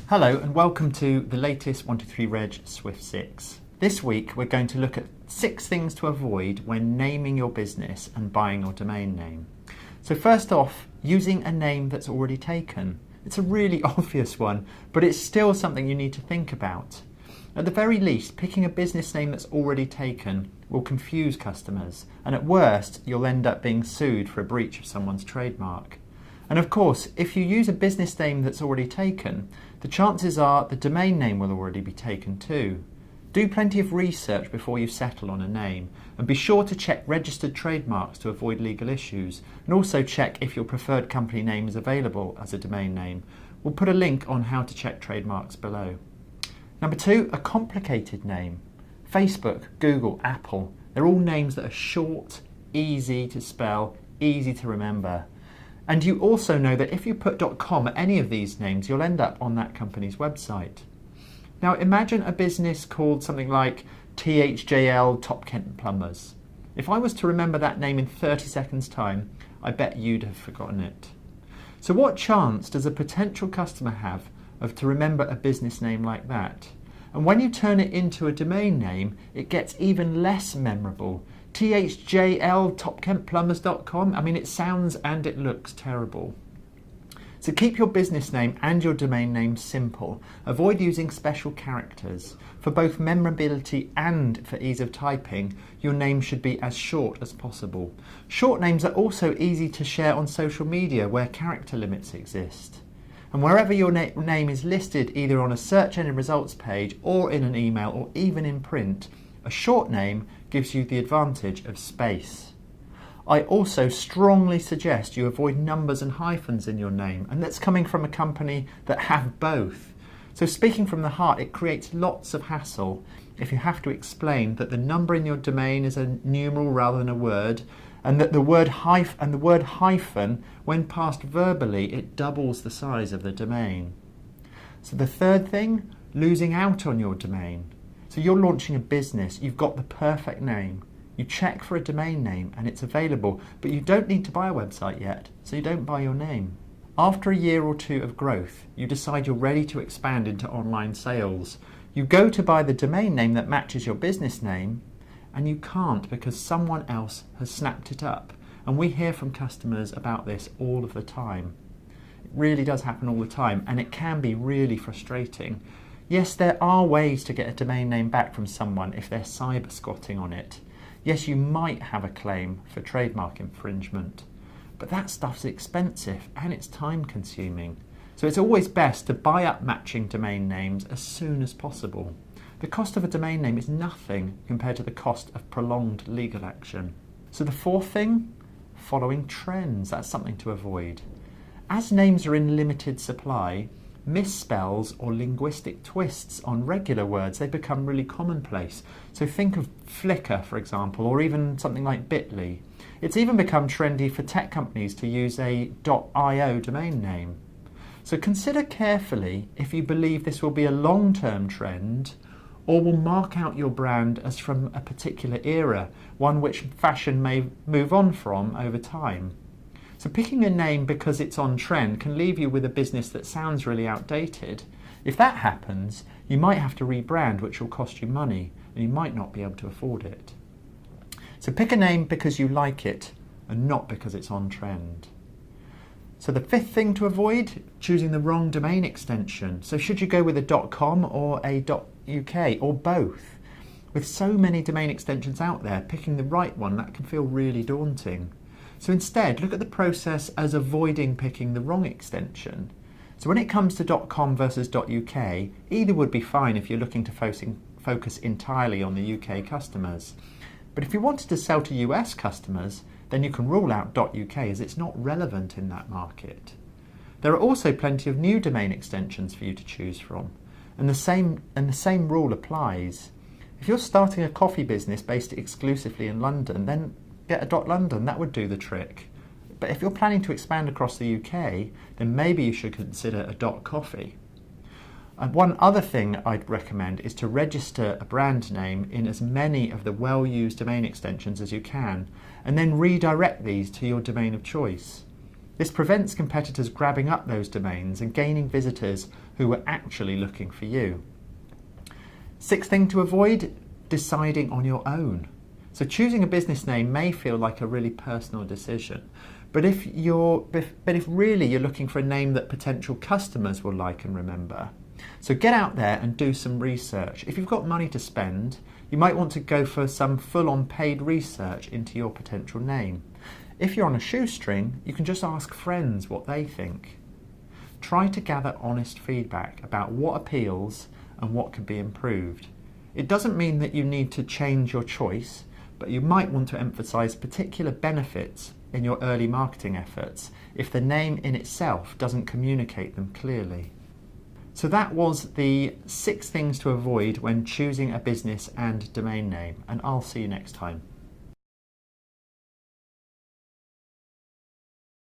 Hello and welcome to the latest 123reg Swift 6. This week we're going to look at 6 things to avoid when naming your business and buying your domain name. So first off, using a name that's already taken. It's a really obvious one, but it's still something you need to think about. At the very least, picking a business name that's already taken will confuse customers, and at worst you'll end up being sued for a breach of someone's trademark. And of course, if you use a business name that's already taken, the chances are the domain name will already be taken too. Do plenty of research before you settle on a name, and be sure to check registered trademarks to avoid legal issues, and also check if your preferred company name is available as a domain name. We'll put a link on how to check trademarks below. Number 2, a complicated name. Facebook, Google, Apple, they're all names that are short, easy to spell, easy to remember. And you also know that if you put .com at any of these names, you'll end up on that company's website. Now imagine a business called something like THJL Top Kent Plumbers. If I was to remember that name in 30 seconds time, I bet you'd have forgotten it. So what chance does a potential customer have to remember a business name like that? And when you turn it into a domain name, it gets even less memorable. THJLTopKentPlumbers.com, I mean, it sounds and it looks terrible. So keep your business name and your domain name simple. Avoid using special characters. For both memorability and for ease of typing, your name should be as short as possible. Short names are also easy to share on social media where character limits exist. And wherever your name is listed, either on a search engine results page or in an email or even in print, a short name gives you the advantage of space. I also strongly suggest you avoid numbers and hyphens in your name, and that's coming from a company that have both. So speaking from the heart, it creates lots of hassle if you have to explain that the number in your domain is a numeral rather than a word, and that the word hyphen, when passed verbally, it doubles the size of the domain. So the third thing, losing out on your domain. So you're launching a business, you've got the perfect name. You check for a domain name and it's available, but you don't need to buy a website yet, so you don't buy your name. After a year or two of growth, you decide you're ready to expand into online sales. You go to buy the domain name that matches your business name, and you can't because someone else has snapped it up. And we hear from customers about this all of the time. It really does happen all the time, and it can be really frustrating. Yes, there are ways to get a domain name back from someone if they're cyber squatting on it. Yes, you might have a claim for trademark infringement, but that stuff's expensive and it's time consuming. So it's always best to buy up matching domain names as soon as possible. The cost of a domain name is nothing compared to the cost of prolonged legal action. So the fourth thing, following trends, that's something to avoid. As names are in limited supply, misspells or linguistic twists on regular words, they become really commonplace. So think of Flickr, for example, or even something like Bitly. It's even become trendy for tech companies to use a .io domain name. So consider carefully if you believe this will be a long-term trend or will mark out your brand as from a particular era, one which fashion may move on from over time. So picking a name because it's on trend can leave you with a business that sounds really outdated. If that happens, you might have to rebrand, which will cost you money, and you might not be able to afford it. So pick a name because you like it, and not because it's on trend. So the fifth thing to avoid, choosing the wrong domain extension. So should you go with a .com or a .uk, or both? With so many domain extensions out there, picking the right one, that can feel really daunting. So instead, look at the process as avoiding picking the wrong extension. So when it comes to .com versus .uk, either would be fine if you're looking to focus entirely on the UK customers. But if you wanted to sell to US customers, then you can rule out .uk as it's not relevant in that market. There are also plenty of new domain extensions for you to choose from, and the same rule applies. If you're starting a coffee business based exclusively in London, then get a .london, that would do the trick. But if you're planning to expand across the UK, then maybe you should consider a .coffee. And one other thing I'd recommend is to register a brand name in as many of the well-used domain extensions as you can, and then redirect these to your domain of choice. This prevents competitors grabbing up those domains and gaining visitors who were actually looking for you. Sixth thing to avoid, deciding on your own. So choosing a business name may feel like a really personal decision, but if really you're looking for a name that potential customers will like and remember, so get out there and do some research. If you've got money to spend, you might want to go for some full-on paid research into your potential name. If you're on a shoestring, you can just ask friends what they think. Try to gather honest feedback about what appeals and what can be improved. It doesn't mean that you need to change your choice, but you might want to emphasise particular benefits in your early marketing efforts if the name in itself doesn't communicate them clearly. So that was the 6 things to avoid when choosing a business and domain name, and I'll see you next time.